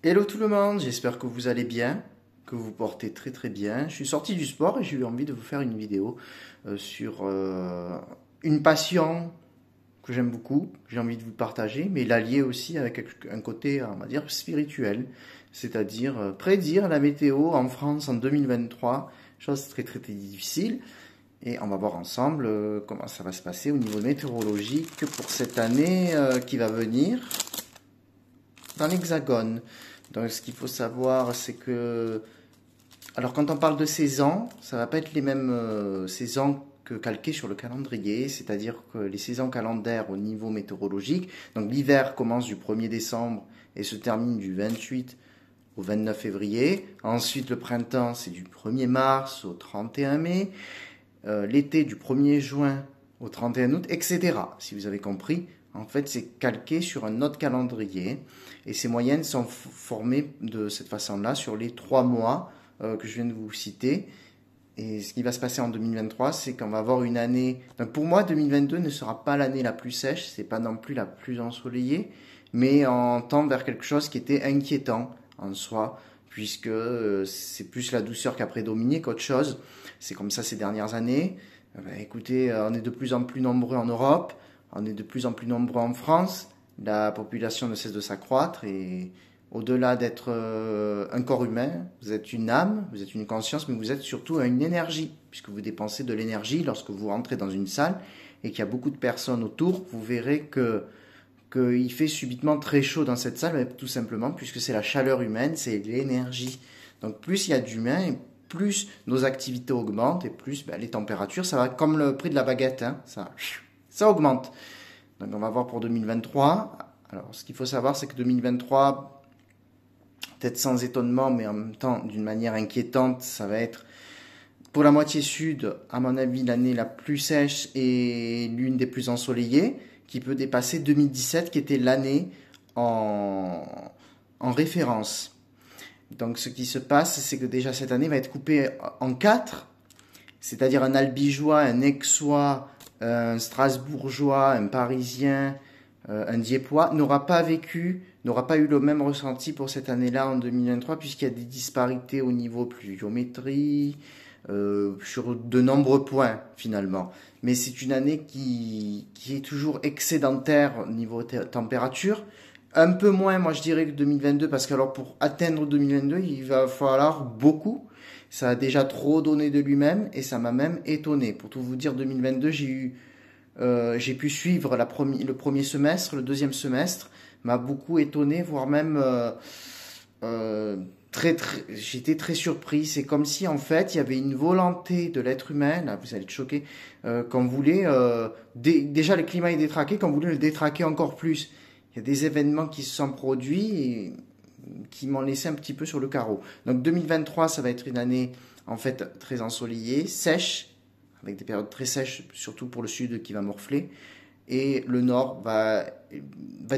Hello tout le monde, j'espère que vous allez bien, que vous vous portez très très bien. Je suis sorti du sport et j'ai eu envie de vous faire une vidéo sur une passion que j'aime beaucoup, j'ai envie de vous partager, mais l'allier aussi avec un côté, on va dire, spirituel, c'est-à-dire prédire la météo en France en 2023, chose très très très difficile. Et on va voir ensemble comment ça va se passer au niveau météorologique pour cette année qui va venir dans l'Hexagone. Donc ce qu'il faut savoir, c'est que... Alors quand on parle de saisons, ça va pas être les mêmes saisons que calquées sur le calendrier, c'est-à-dire que les saisons calendaires au niveau météorologique, donc l'hiver commence du 1er décembre et se termine du 28 au 29 février. Ensuite le printemps, c'est du 1er mars au 31 mai. L'été du 1er juin au 31 août, etc. Si vous avez compris, en fait, c'est calqué sur un autre calendrier. Et ces moyennes sont formées de cette façon-là sur les 3 mois que je viens de vous citer. Et ce qui va se passer en 2023, c'est qu'on va avoir une année... Donc pour moi, 2022 ne sera pas l'année la plus sèche, c'est pas non plus la plus ensoleillée, mais on tend vers quelque chose qui était inquiétant en soi, puisque c'est plus la douceur qui a prédominé qu'autre chose. C'est comme ça ces dernières années. Écoutez, on est de plus en plus nombreux en Europe, on est de plus en plus nombreux en France, la population ne cesse de s'accroître et au-delà d'être un corps humain, vous êtes une âme, vous êtes une conscience, mais vous êtes surtout une énergie, puisque vous dépensez de l'énergie lorsque vous rentrez dans une salle et qu'il y a beaucoup de personnes autour, vous verrez qu'il fait subitement très chaud dans cette salle, tout simplement, puisque c'est la chaleur humaine, c'est l'énergie. Donc plus il y a d'humains, plus nos activités augmentent, et plus les températures, ça va comme le prix de la baguette, hein, ça augmente. Donc on va voir pour 2023. Alors ce qu'il faut savoir, c'est que 2023, peut-être sans étonnement, mais en même temps d'une manière inquiétante, ça va être pour la moitié sud, à mon avis, l'année la plus sèche et l'une des plus ensoleillées, qui peut dépasser 2017, qui était l'année en référence. Donc ce qui se passe, c'est que déjà cette année va être coupée en 4, c'est-à-dire un Albigeois, un Aixois, un Strasbourgeois, un Parisien, un Dieppe n'aura pas eu le même ressenti pour cette année-là en 2023, puisqu'il y a des disparités au niveau pluviométrie, sur de nombreux points finalement. Mais c'est une année qui est toujours excédentaire au niveau température. Un peu moins, moi je dirais, que 2022, parce que alors pour atteindre 2022, il va falloir beaucoup. Ça a déjà trop donné de lui-même et ça m'a même étonné. Pour tout vous dire, 2022, j'ai pu suivre le premier semestre, le deuxième semestre m'a beaucoup étonné, voire même j'étais très surpris. C'est comme si en fait il y avait une volonté de l'être humain, là vous allez être choqués, qu'on voulait déjà le climat est détraqué, qu'on voulait le détraquer encore plus. Il y a des événements qui se sont produits et qui m'ont laissé un petit peu sur le carreau. Donc 2023, ça va être une année en fait très ensoleillée, sèche, avec des périodes très sèches, surtout pour le sud qui va morfler. Et le nord va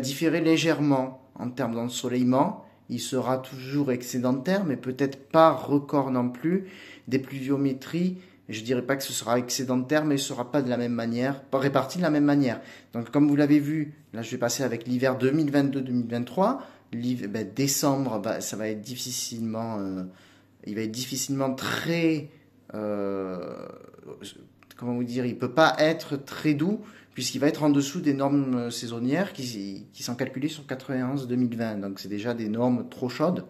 différer légèrement en termes d'ensoleillement. Il sera toujours excédentaire, mais peut-être pas record non plus. Des pluviométries, je dirais pas que ce sera excédentaire, mais ce sera pas de la même manière, pas réparti de la même manière. Donc comme vous l'avez vu, là je vais passer avec l'hiver 2022-2023. Décembre, ça va être difficilement, il va être difficilement très, comment vous dire, il peut pas être très doux puisqu'il va être en dessous des normes saisonnières qui sont calculées sur 91-2020. Donc c'est déjà des normes trop chaudes.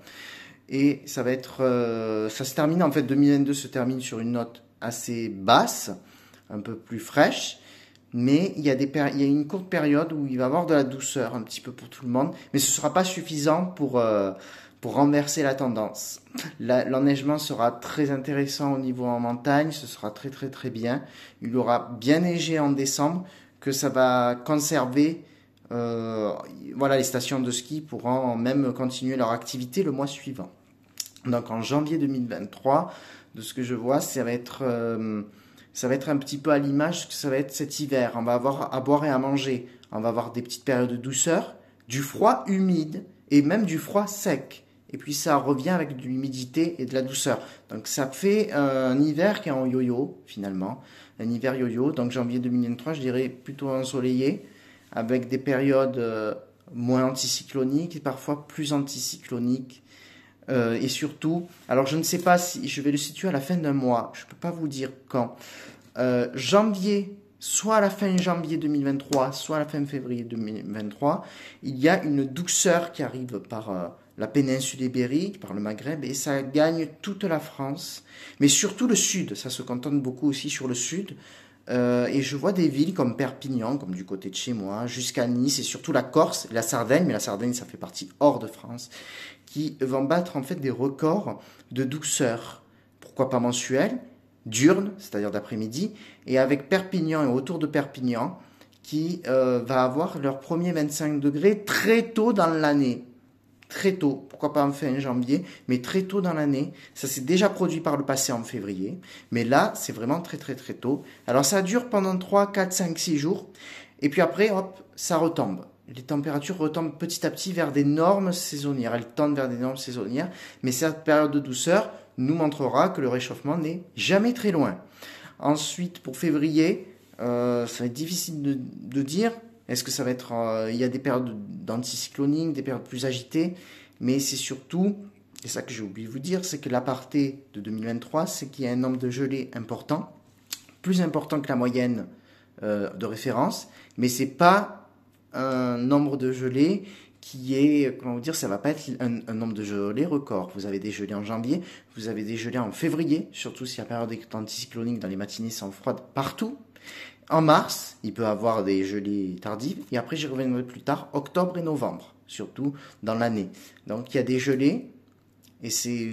Et ça va être, ça se termine en fait 2022 se termine sur une note assez basse, un peu plus fraîche. Mais il y a une courte période où il va y avoir de la douceur un petit peu pour tout le monde, mais ce ne sera pas suffisant pour renverser la tendance. L'enneigement sera très intéressant au niveau en montagne, ce sera très très très bien. Il aura bien neigé en décembre, que ça va conserver. Voilà, les stations de ski pourront même continuer leur activité le mois suivant. Donc en janvier 2023, de ce que je vois, ça va être un petit peu à l'image que ça va être cet hiver. On va avoir à boire et à manger. On va avoir des petites périodes de douceur, du froid humide et même du froid sec. Et puis ça revient avec de l'humidité et de la douceur. Donc ça fait un hiver qui est en yo-yo finalement. Un hiver yo-yo. Donc janvier 2023, je dirais plutôt ensoleillé, avec des périodes moins anticyclonique et parfois plus anticyclonique. Et surtout, alors je ne sais pas si je vais le situer à la fin d'un mois, je ne peux pas vous dire quand. Janvier, soit à la fin janvier 2023, soit à la fin février 2023, il y a une douceur qui arrive par la péninsule ibérique, par le Maghreb, et ça gagne toute la France, mais surtout le sud, ça se cantonne beaucoup aussi sur le sud. Et je vois des villes comme Perpignan, comme du côté de chez moi, jusqu'à Nice et surtout la Corse et la Sardaigne, mais la Sardaigne ça fait partie hors de France, qui vont battre en fait des records de douceur. Pourquoi pas mensuels, diurnes, c'est-à-dire d'après-midi, et avec Perpignan et autour de Perpignan, qui va avoir leur premier 25 degrés très tôt dans l'année. Très tôt, pourquoi pas en fin janvier, mais très tôt dans l'année. Ça s'est déjà produit par le passé en février, mais là, c'est vraiment très très très tôt. Alors ça dure pendant 3, 4, 5, 6 jours, et puis après, hop, ça retombe. Les températures retombent petit à petit vers des normes saisonnières. Elles tendent vers des normes saisonnières, mais cette période de douceur nous montrera que le réchauffement n'est jamais très loin. Ensuite, pour février, ça va être difficile de dire. Est-ce que ça va être... il y a des périodes d'anticyclonique, des périodes plus agitées, mais c'est surtout, et ça que j'ai oublié de vous dire, c'est que l'aparté de 2023, c'est qu'il y a un nombre de gelées important, plus important que la moyenne de référence, mais c'est pas un nombre de gelées qui est, comment vous dire, ça va pas être un nombre de gelées record. Vous avez des gelées en janvier, vous avez des gelées en février, surtout si la période est anticyclonique, dans les matinées sont froides partout. En mars, il peut avoir des gelées tardives, et après j'y reviendrai plus tard, octobre et novembre, surtout dans l'année. Donc il y a des gelées, et c'est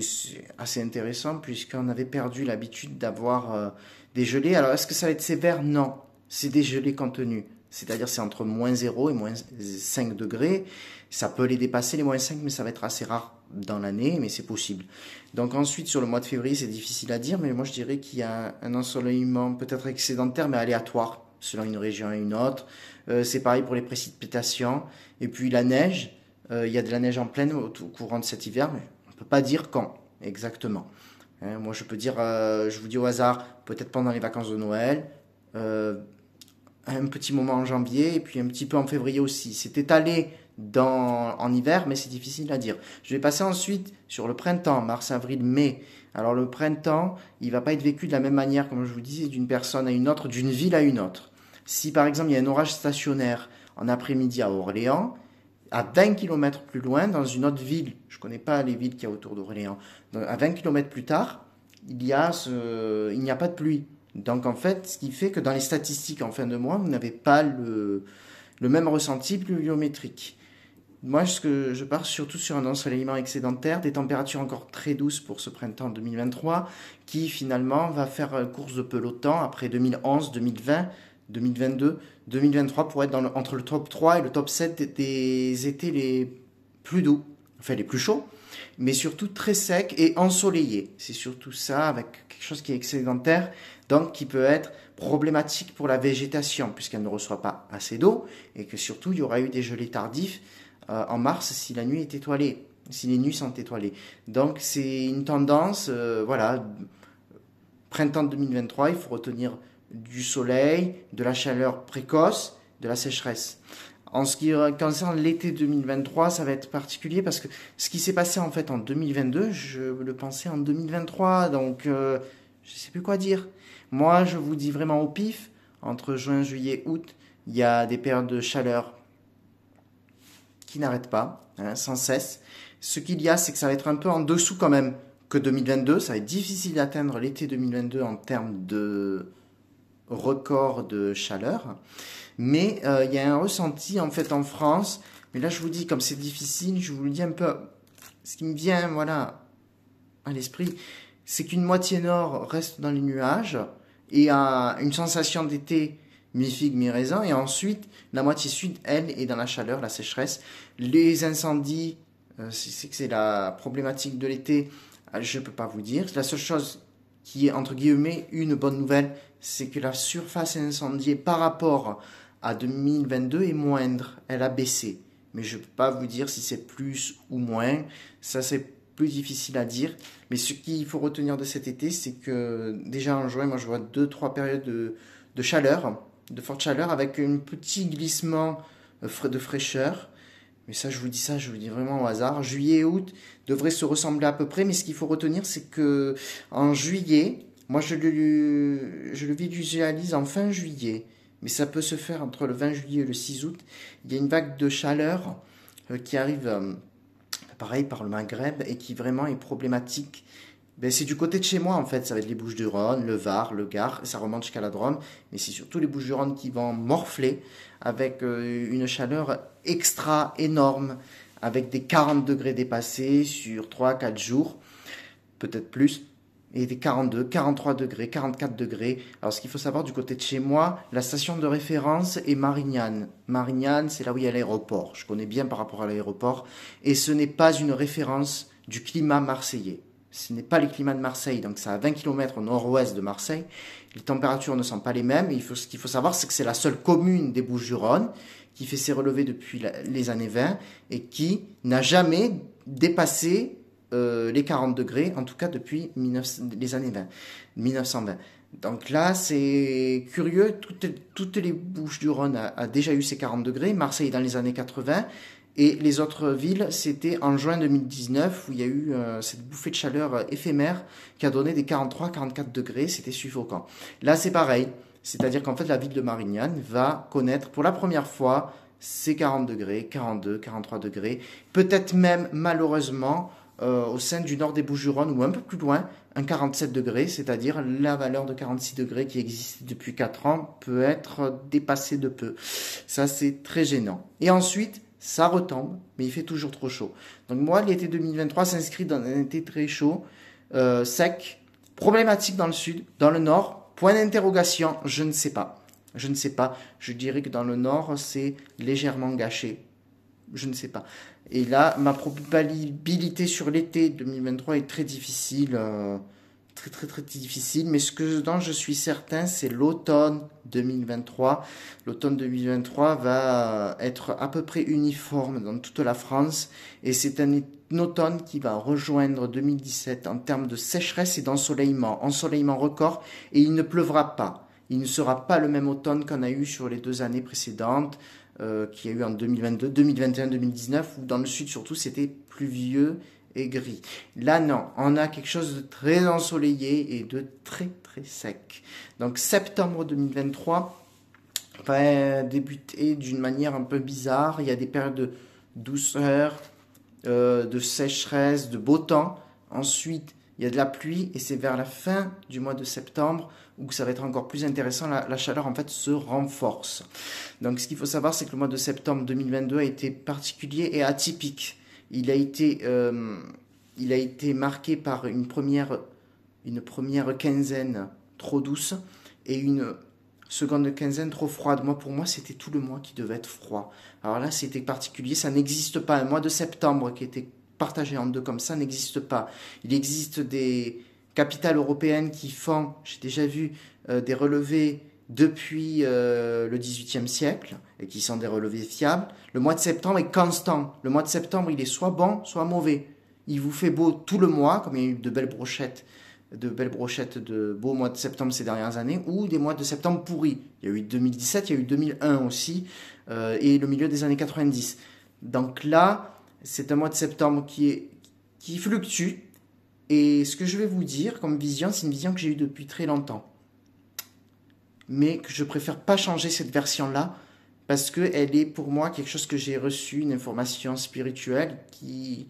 assez intéressant puisqu'on avait perdu l'habitude d'avoir des gelées. Alors est-ce que ça va être sévère? Non, c'est des gelées contenues, c'est-à-dire c'est entre moins 0 et moins 5 degrés. Ça peut les dépasser les moins 5, mais ça va être assez rare dans l'année, mais c'est possible. Donc ensuite, sur le mois de février, c'est difficile à dire, mais moi je dirais qu'il y a un ensoleillement peut-être excédentaire, mais aléatoire, selon une région et une autre. C'est pareil pour les précipitations. Et puis la neige, il y a de la neige en pleine au courant de cet hiver, mais on ne peut pas dire quand exactement. Moi je peux dire, je vous dis au hasard, peut-être pendant les vacances de Noël, un petit moment en janvier, et puis un petit peu en février aussi. C'est étalé en hiver, mais c'est difficile à dire. Je vais passer ensuite sur le printemps, mars, avril, mai. Alors le printemps, il ne va pas être vécu de la même manière, comme je vous disais, d'une personne à une autre, d'une ville à une autre. Si par exemple il y a un orage stationnaire en après-midi à Orléans, à 20 km plus loin, dans une autre ville, je ne connais pas les villes qu'il y a autour d'Orléans, à 20 km plus tard, il n'y a pas de pluie. Donc en fait, ce qui fait que dans les statistiques en fin de mois, vous n'avez pas le même ressenti pluviométrique. Moi, je pars surtout sur un ensoleillement excédentaire, des températures encore très douces pour ce printemps 2023, qui finalement va faire course de peloton après 2011, 2020, 2022, 2023 pour être entre le top 3 et le top 7 des étés les plus doux, enfin les plus chauds, mais surtout très secs et ensoleillés. C'est surtout ça, avec quelque chose qui est excédentaire, donc qui peut être problématique pour la végétation, puisqu'elle ne reçoit pas assez d'eau, et que surtout il y aura eu des gelées tardifs en mars si la nuit est étoilée, si les nuits sont étoilées. Donc c'est une tendance, voilà, printemps 2023, il faut retenir du soleil, de la chaleur précoce, de la sécheresse. En ce qui concerne l'été 2023, ça va être particulier parce que ce qui s'est passé en fait en 2022, je le pensais en 2023, donc je ne sais plus quoi dire. Moi, je vous dis vraiment au pif, entre juin, juillet, août, il y a des périodes de chaleur qui n'arrêtent pas, sans cesse. Ce qu'il y a, c'est que ça va être un peu en dessous quand même que 2022. Ça va être difficile d'atteindre l'été 2022 en termes de record de chaleur. Mais il y a un ressenti en fait en France. Mais là, je vous dis, comme c'est difficile, je vous le dis un peu. Ce qui me vient, voilà, à l'esprit, c'est qu'une moitié nord reste dans les nuages et a une sensation d'été mi-figue, mi-raisin, et ensuite la moitié sud, elle, est dans la chaleur, la sécheresse. Les incendies, c'est la problématique de l'été, je ne peux pas vous dire. La seule chose qui est, entre guillemets, une bonne nouvelle, c'est que la surface incendiée par rapport à 2022 est moindre, elle a baissé. Mais je ne peux pas vous dire si c'est plus ou moins, ça c'est plus difficile à dire. Mais ce qu'il faut retenir de cet été, c'est que déjà en juin, moi je vois 2-3 périodes de chaleur, de forte chaleur, avec un petit glissement de fraîcheur. Mais ça, je vous dis vraiment au hasard. Juillet et août devraient se ressembler à peu près, mais ce qu'il faut retenir, c'est que en juillet, moi je le visualise en fin juillet, mais ça peut se faire entre le 20 juillet et le 6 août. Il y a une vague de chaleur qui arrive, pareil, par le Maghreb et qui vraiment est problématique. Ben, c'est du côté de chez moi en fait, ça va être les Bouches-du-Rhône, le Var, le Gard, et ça remonte jusqu'à la Drôme, mais c'est surtout les Bouches-du-Rhône qui vont morfler avec une chaleur extra énorme, avec des 40 degrés dépassés sur 3-4 jours, peut-être plus, et des 42, 43 degrés, 44 degrés. Alors ce qu'il faut savoir du côté de chez moi, la station de référence est Marignane. Marignane, c'est là où il y a l'aéroport, je connais bien par rapport à l'aéroport, et ce n'est pas une référence du climat marseillais. Ce n'est pas le climat de Marseille, donc c'est à 20 km au nord-ouest de Marseille. Les températures ne sont pas les mêmes. Ce qu'il faut savoir, c'est que c'est la seule commune des Bouches-du-Rhône qui fait ses relevés depuis les années 20 et qui n'a jamais dépassé les 40 degrés, en tout cas depuis les années 20, 1920. Donc là, c'est curieux, toutes les Bouches-du-Rhône a déjà eu ces 40 degrés, Marseille dans les années 80, et les autres villes, c'était en juin 2019 où il y a eu cette bouffée de chaleur éphémère qui a donné des 43-44 degrés, c'était suffocant. Là, c'est pareil, c'est-à-dire qu'en fait, la ville de Marignane va connaître pour la première fois ces 40 degrés, 42, 43 degrés, peut-être même malheureusement au sein du nord des Bouches-du-Rhône ou un peu plus loin, un 47 degrés, c'est-à-dire la valeur de 46 degrés qui existe depuis 4 ans peut être dépassée de peu. Ça, c'est très gênant. Et ensuite, ça retombe, mais il fait toujours trop chaud. Donc moi, l'été 2023 s'inscrit dans un été très chaud, sec, problématique dans le sud, dans le nord, point d'interrogation, je ne sais pas. Je ne sais pas, je dirais que dans le nord, c'est légèrement gâché. Je ne sais pas. Et là, ma probabilité sur l'été 2023 est très difficile, très difficile. Mais dont je suis certain, c'est l'automne 2023. L'automne 2023 va être à peu près uniforme dans toute la France. Et c'est un automne qui va rejoindre 2017 en termes de sécheresse et d'ensoleillement. Ensoleillement record, et il ne pleuvra pas. Il ne sera pas le même automne qu'on a eu sur les 2 années précédentes, qu'il y a eu en 2022, 2021, 2019, où dans le sud surtout c'était pluvieux et gris. Là non, on a quelque chose de très ensoleillé et de très sec. Donc septembre 2023 va débuter d'une manière un peu bizarre. Il y a des périodes de douceur, de sécheresse, de beau temps. Ensuite, il y a de la pluie et c'est vers la fin du mois de septembre où ça va être encore plus intéressant. La chaleur en fait se renforce. Donc ce qu'il faut savoir, c'est que le mois de septembre 2022 a été particulier et atypique. Il a été marqué par une première quinzaine trop douce et une seconde quinzaine trop froide. Pour moi, c'était tout le mois qui devait être froid. Alors là, c'était particulier. Ça n'existe pas. Un mois de septembre qui était partagé en deux comme ça n'existe pas. Il existe des capitales européennes qui font, j'ai déjà vu, des relevés depuis le XVIIIe siècle et qui sont des relevés fiables. Le mois de septembre est constant. Le mois de septembre, il est soit bon, soit mauvais. Il vous fait beau tout le mois, comme il y a eu de belles brochettes de beaux mois de septembre ces dernières années, ou des mois de septembre pourris. Il y a eu 2017, il y a eu 2001 aussi, et le milieu des années 90. Donc là, c'est un mois de septembre qui fluctue. Et ce que je vais vous dire comme vision, c'est une vision que j'ai eue depuis très longtemps. Mais que je préfère pas changer cette version-là, parce qu'elle est pour moi quelque chose que j'ai reçu, une information spirituelle qui...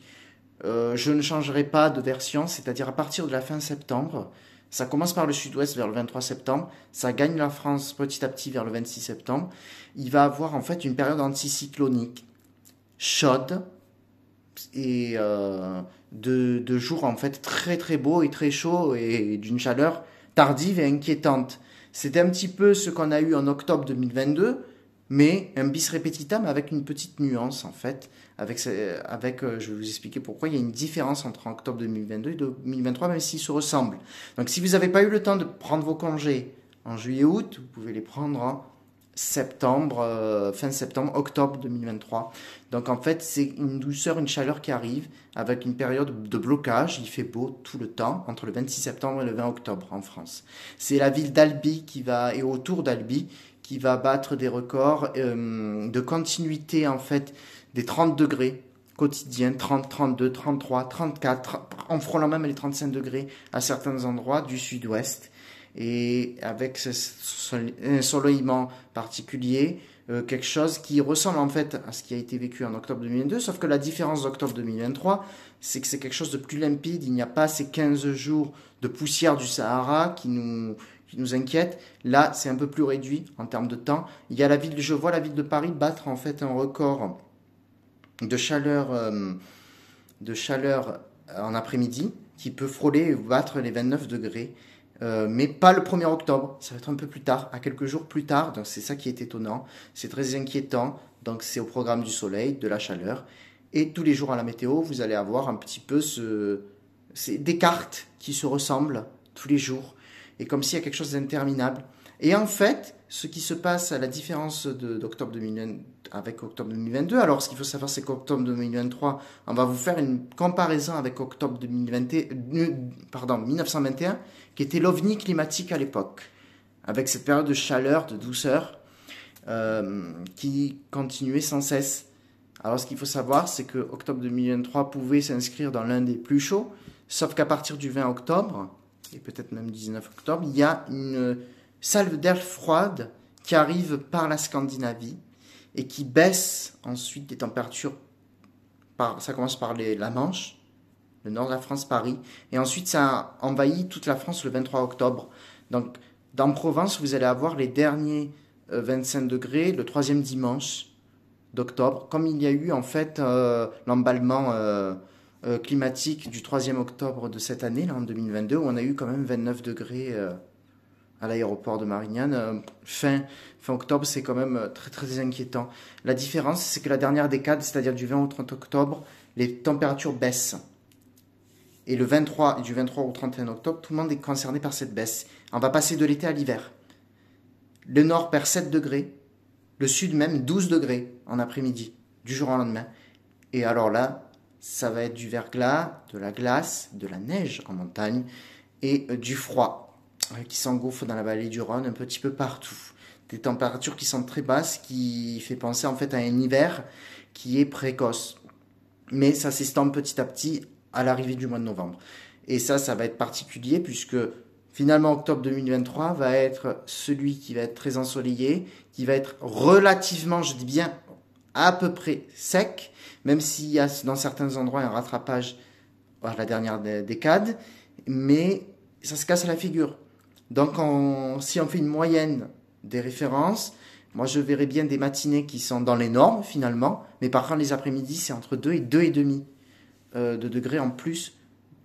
je ne changerai pas de version, c'est-à-dire à partir de la fin septembre, ça commence par le sud-ouest vers le 23 septembre, ça gagne la France petit à petit vers le 26 septembre, il va avoir en fait une période anticyclonique, chaude, et de jours en fait très beaux et très chauds et d'une chaleur tardive et inquiétante. C'était un petit peu ce qu'on a eu en octobre 2022, mais un bis repetitum avec une petite nuance en fait. Je vais vous expliquer pourquoi il y a une différence entre octobre 2022 et 2023, même s'ils se ressemblent. Donc si vous n'avez pas eu le temps de prendre vos congés en juillet-août, vous pouvez les prendre en septembre, fin septembre, octobre 2023. Donc en fait, c'est une douceur, une chaleur qui arrive avec une période de blocage. Il fait beau tout le temps, entre le 26 septembre et le 20 octobre en France. C'est la ville d'Albi et autour d'Albi qui va battre des records de continuité en fait des 30 degrés quotidiens, 30, 32, 33, 34, en frôlant même les 35 degrés à certains endroits du sud-ouest. Et avec un ensoleillement particulier, quelque chose qui ressemble en fait à ce qui a été vécu en octobre 2022, sauf que la différence d'octobre 2023, c'est que c'est quelque chose de plus limpide, il n'y a pas ces 15 jours de poussière du Sahara qui nous inquiètent. Là, c'est un peu plus réduit en termes de temps. Il y a je vois la ville de Paris battre en fait un record de chaleur en après-midi qui peut frôler et battre les 29 degrés. Mais pas le 1er octobre, ça va être un peu plus tard, à quelques jours plus tard, donc c'est ça qui est étonnant, c'est très inquiétant, donc c'est au programme du soleil, de la chaleur, et tous les jours à la météo, vous allez avoir un petit peu c'est des cartes qui se ressemblent tous les jours, et comme s'il y a quelque chose d'interminable. Et en fait, ce qui se passe à la différence d'octobre 2020 avec octobre 2022, alors ce qu'il faut savoir c'est qu'octobre 2023, on va vous faire une comparaison avec octobre 1921, qui était l'ovni climatique à l'époque, avec cette période de chaleur, de douceur, qui continuait sans cesse. Alors ce qu'il faut savoir, c'est que octobre 2023 pouvait s'inscrire dans l'un des plus chauds, sauf qu'à partir du 20 octobre, et peut-être même 19 octobre, il y a une salve d'air froide qui arrive par la Scandinavie et qui baisse ensuite des températures. Ça commence par la Manche, le nord de la France, Paris, et ensuite ça envahit toute la France le 23 octobre. Donc, dans Provence, vous allez avoir les derniers 25 degrés le troisième dimanche d'octobre, comme il y a eu en fait l'emballement climatique du 3e octobre de cette année, là, en 2022, où on a eu quand même 29 degrés à l'aéroport de Marignane. Fin octobre, c'est quand même très très inquiétant. La différence, c'est que la dernière décade, c'est-à-dire du 20 au 30 octobre, les températures baissent. Et du 23 au 31 octobre, tout le monde est concerné par cette baisse. On va passer de l'été à l'hiver. Le nord perd 7 degrés, le sud même 12 degrés en après-midi, du jour au lendemain. Et alors là, ça va être du verglas, de la glace, de la neige en montagne et du froid qui s'engouffre dans la vallée du Rhône un petit peu partout. Des températures qui sont très basses, qui fait penser en fait à un hiver qui est précoce. Mais ça s'estompe petit à petit à l'arrivée du mois de novembre. Et ça va être particulier puisque finalement octobre 2023 va être celui qui va être très ensoleillé, qui va être relativement, je dis bien, à peu près sec, même s'il y a dans certains endroits un rattrapage à la dernière décade, mais ça se casse à la figure. Donc si on fait une moyenne des références, moi je verrais bien des matinées qui sont dans les normes finalement, mais par contre les après-midi c'est entre 2 et 2,5 de degrés en plus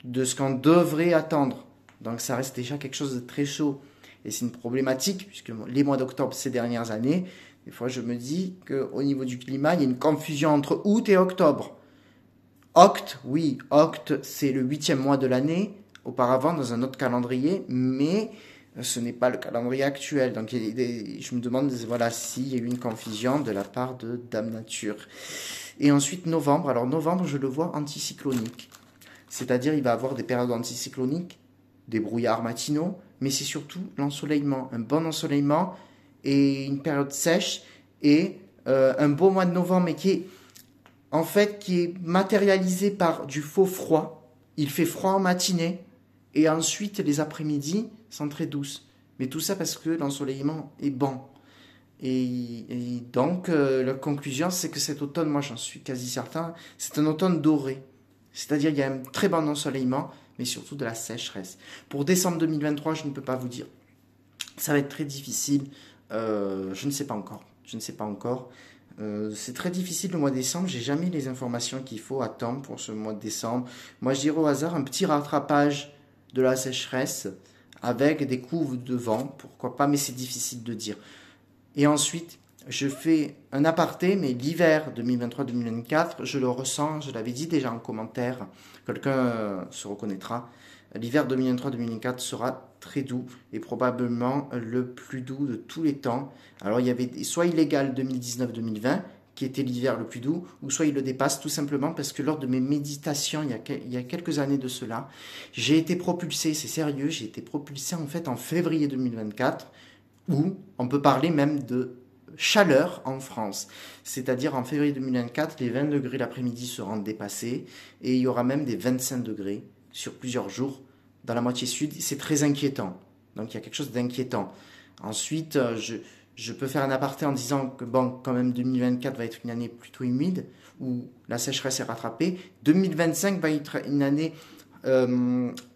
de ce qu'on devrait attendre. Donc ça reste déjà quelque chose de très chaud. Et c'est une problématique, puisque les mois d'octobre ces dernières années, des fois je me dis qu'au niveau du climat, il y a une confusion entre août et octobre. Oui, Oct, c'est le 8e mois de l'année, auparavant dans un autre calendrier, mais ce n'est pas le calendrier actuel. Donc je me demande voilà, s'il y a eu une confusion de la part de Dame Nature. Et ensuite novembre. Alors novembre, je le vois anticyclonique. C'est-à-dire il va avoir des périodes anticycloniques, des brouillards matinaux, mais c'est surtout l'ensoleillement. Un bon ensoleillement et une période sèche et un beau mois de novembre, mais qui est matérialisé par du faux froid. Il fait froid en matinée et ensuite les après-midi sont très douces. Mais tout ça parce que l'ensoleillement est bon. Et donc, la conclusion, c'est que cet automne, moi j'en suis quasi certain, c'est un automne doré. C'est-à-dire qu'il y a un très bon ensoleillement, mais surtout de la sécheresse. Pour décembre 2023, je ne peux pas vous dire. Ça va être très difficile. Je ne sais pas encore. C'est très difficile le mois de décembre. J'ai jamais les informations qu'il faut à temps pour ce mois de décembre. Moi, je dirais au hasard un petit rattrapage de la sécheresse avec des coups de vent. Pourquoi pas, mais c'est difficile de dire. Et ensuite, je fais un aparté, mais l'hiver 2023-2024, je le ressens, je l'avais dit déjà en commentaire, quelqu'un se reconnaîtra. L'hiver 2023-2024 sera très doux et probablement le plus doux de tous les temps. Alors il y avait soit illégal 2019-2020, qui était l'hiver le plus doux, ou soit il le dépasse tout simplement parce que lors de mes méditations, il y a quelques années de cela, j'ai été propulsé, c'est sérieux, j'ai été propulsé en fait en février 2024, où on peut parler même de chaleur en France. C'est-à-dire en février 2024, les 20 degrés l'après-midi seront dépassés et il y aura même des 25 degrés sur plusieurs jours dans la moitié sud. C'est très inquiétant. Donc il y a quelque chose d'inquiétant. Ensuite, je peux faire un aparté en disant que bon, quand même 2024 va être une année plutôt humide où la sécheresse est rattrapée. 2025 va être une année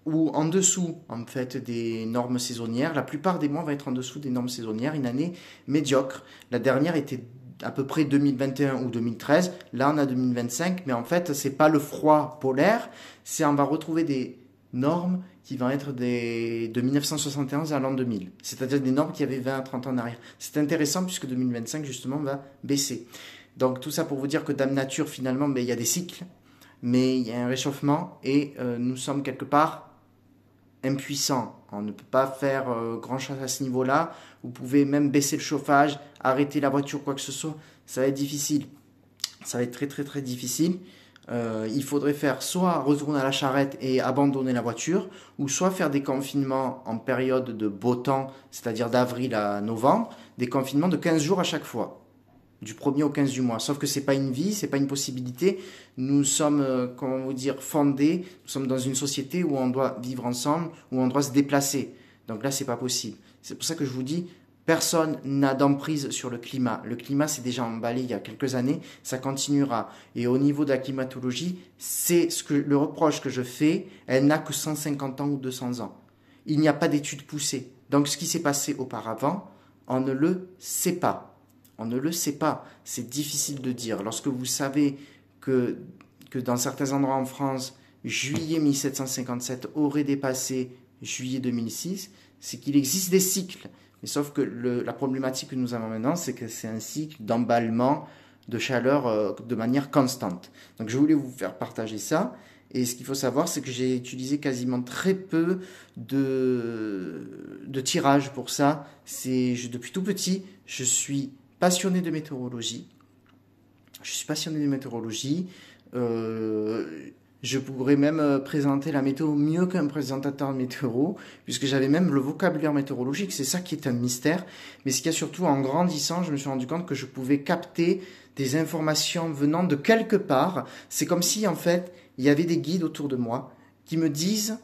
ou en dessous en fait des normes saisonnières. La plupart des mois vont être en dessous des normes saisonnières, une année médiocre. La dernière était à peu près 2021 ou 2013. Là, on a 2025, mais en fait, c'est pas le froid polaire, c'est on va retrouver des normes qui vont être de 1971 à l'an 2000. C'est-à-dire des normes qui avaient 20 à 30 ans en arrière. C'est intéressant puisque 2025, justement, va baisser. Donc, tout ça pour vous dire que Dame Nature, finalement, il y a des cycles, mais il y a un réchauffement et nous sommes quelque part impuissants. On ne peut pas faire grand-chose à ce niveau-là. Vous pouvez même baisser le chauffage, arrêter la voiture, quoi que ce soit. Ça va être difficile. Ça va être très très très difficile. Il faudrait faire soit retourner à la charrette et abandonner la voiture, ou soit faire des confinements en période de beau temps, c'est-à-dire d'avril à novembre, des confinements de 15 jours à chaque fois. Du 1er au 15 du mois. Sauf que c'est pas une vie, c'est pas une possibilité. Nous sommes, comment vous dire, fondés. Nous sommes dans une société où on doit vivre ensemble, où on doit se déplacer. Donc là, c'est pas possible. C'est pour ça que je vous dis, personne n'a d'emprise sur le climat. Le climat s'est déjà emballé il y a quelques années, ça continuera. Et au niveau de la climatologie, c'est le reproche que je fais, elle n'a que 150 ans ou 200 ans. Il n'y a pas d'études poussées. Donc ce qui s'est passé auparavant, on ne le sait pas. On ne le sait pas, c'est difficile de dire. Lorsque vous savez que dans certains endroits en France, juillet 1757 aurait dépassé juillet 2006, c'est qu'il existe des cycles. Mais sauf que la problématique que nous avons maintenant, c'est que c'est un cycle d'emballement de chaleur de manière constante. Donc je voulais vous faire partager ça. Et ce qu'il faut savoir, c'est que j'ai utilisé quasiment très peu de tirage pour ça. Depuis tout petit, je suis passionné de météorologie. Je pourrais même présenter la météo mieux qu'un présentateur de météo, puisque j'avais même le vocabulaire météorologique. C'est ça qui est un mystère. Mais ce qu'il y a surtout, en grandissant, je me suis rendu compte que je pouvais capter des informations venant de quelque part. C'est comme si, en fait, il y avait des guides autour de moi qui me disent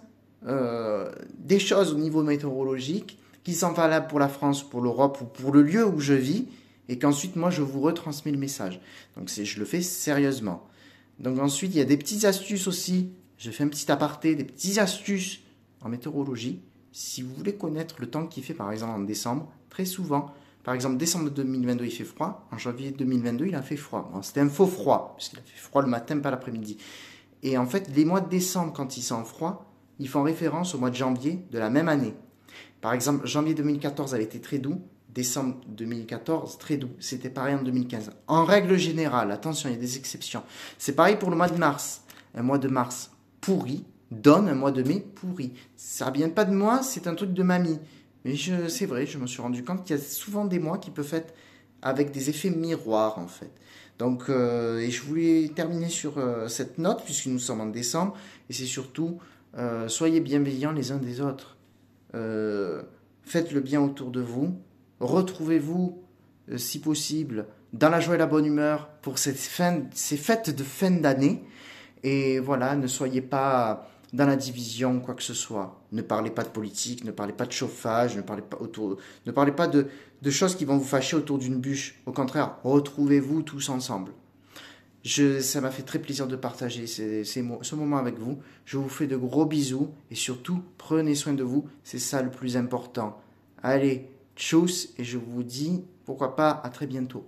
des choses au niveau météorologique qui sont valables pour la France, pour l'Europe ou pour le lieu où je vis, et qu'ensuite, moi, je vous retransmets le message. Donc, je le fais sérieusement. Donc, ensuite, il y a des petites astuces aussi. Je fais un petit aparté, des petites astuces en météorologie. Si vous voulez connaître le temps qu'il fait, par exemple, en décembre, très souvent, par exemple, décembre 2022, il fait froid. En janvier 2022, il a fait froid. Bon, c'était un faux froid, puisqu'il a fait froid le matin, pas l'après-midi. Et en fait, les mois de décembre, quand ils sont froids, ils font référence au mois de janvier de la même année. Par exemple, janvier 2014 avait été très doux. Décembre 2014, très doux. C'était pareil en 2015. En règle générale, attention, il y a des exceptions. C'est pareil pour le mois de mars. Un mois de mars pourri donne un mois de mai pourri. Ça ne vient pas de moi, c'est un truc de mamie. Mais c'est vrai, je me suis rendu compte qu'il y a souvent des mois qui peuvent être avec des effets miroirs, en fait. Donc, et je voulais terminer sur cette note, puisque nous sommes en décembre, et c'est surtout, soyez bienveillants les uns des autres. Faites le bien autour de vous. Retrouvez-vous, si possible, dans la joie et la bonne humeur pour ces fêtes de fin d'année. Et voilà, ne soyez pas dans la division, quoi que ce soit. Ne parlez pas de politique, ne parlez pas de chauffage, ne parlez pas de choses qui vont vous fâcher autour d'une bûche. Au contraire, retrouvez-vous tous ensemble. Ça m'a fait très plaisir de partager ce moment avec vous. Je vous fais de gros bisous et surtout, prenez soin de vous. C'est ça le plus important. Allez, tchuss, et je vous dis, pourquoi pas, à très bientôt.